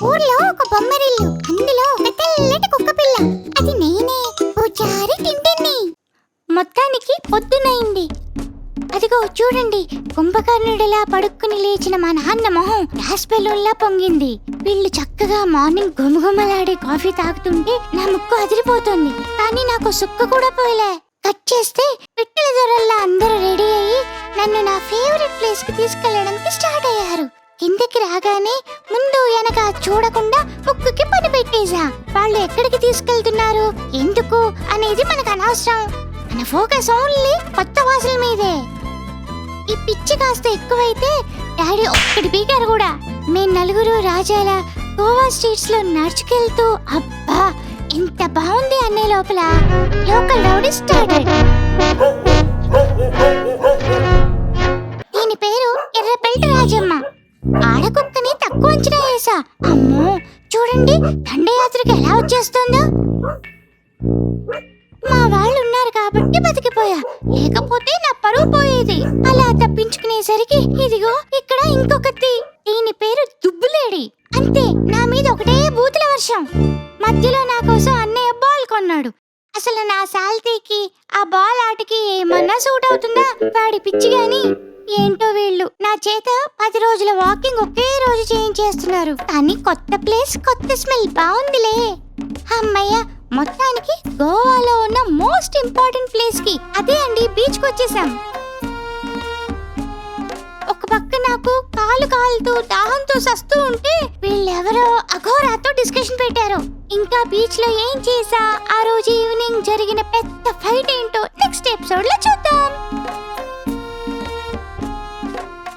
ఊర్లో ఒక బొమ్మరిల్లు, అందులో ఒక తెల్లటి కుక్క పిల్ల. అది నేనే, పూజారి టింటిన్ని. మొత్తానికి పొద్దునైంది. అదిగో చూడండి, కుంభకర్ణుడిలా పడుక్కుని లేచిన మా నాన్న మొహం గ్యాస్ బెలూన్లా పొంగింది. వీళ్ళు చక్కగా మార్నింగ్ గుమగుమలాడే కాఫీ తాగుతుంటే నా ముక్కు అదిరిపోతుంది. కానీ నాకు సుక్క కూడా పోయలే. కట్ చేస్తే పిట్టల దొరల్లా అందరూ రెడీ అయ్యి నన్ను నా ఫేవరెట్ ప్లేస్ కి తీసుకెళ్లడానికి స్టార్ట్ అయ్యారు. కిందకి రాగానే ముందు వెనక చూడకుండా ముక్కుకి పని పెట్టేశా. వాళ్ళు ఎక్కడికి తీసుకెళ్తున్నారు, ఎందుకు అనేది మనకు అనవసరం. మన ఫోకస్ ఓన్లీ కొత్త వాసుల మీదే. ఈ పిచ్చి కాస్త ఎక్కువైతే డాడీ ఒక్కడి పీకారు కూడా. మేము నలుగురు రాజాల గోవా స్ట్రీట్స్ లో నడుచుకెళ్తూ అబ్బా ఎంత బాగుంది అనే లోపల లోకల్ రౌడీ స్టార్టెడ్. దీని పేరు ఎర్రపెల్ట రాజమ్మ. ఆడకుక్కని తక్కువ అంచనా వేసా. అమ్మో చూడండి దండయాత్రకి ఎలా వచ్చేస్తుందో. మా వాళ్ళు ఉన్నారు కాబట్టి బతికిపోయా, లేకపోతే నా పరువు పోయేది. అలా తప్పించుకునేసరికి ఇదిగో ఇక్కడ ఇంకొకటి. దీని పేరు దుబ్బులేడి. అంతే, నా మీద ఒకటే బూతుల వర్షం. మధ్యలో నా కోసం అన్నయ్య బాల్ కొన్నాడు. అసలు నా సాల్తీకి ఆ బాల్ ఆటకి ఏమన్నా సూట్ అవుతుందా? వాడి పిచ్చి గాని. ఏంటో వీళ్ళు నా చేత 10 రోజుల వాకింగ్ ఒకే రోజు చేయించేస్తున్నారు. కానీ కొత్త ప్లేస్, కొత్త స్మెల్ బాగుందిలే. అమ్మయ్య, మొత్తానికి గోవాలో ఉన్న మోస్ట్ ఇంపార్టెంట్ ప్లేస్ కి, అదే అండి బీచ్ కి వచ్చేసాం. ఒక పక్క నాకు కాలు కాలుతూ దాహంతో సస్తూ ఉంటే వీళ్ళెవరో అఘోరాతో డిస్కషన్ పెట్టారు. ఇంకా బీచ్ లో ఏం చేసా, ఆ రోజు ఈవినింగ్ జరిగిన పెద్ద ఫైట్ ఏంటో నెక్స్ట్ ఎపిసోడ్ లో చూద్దాం.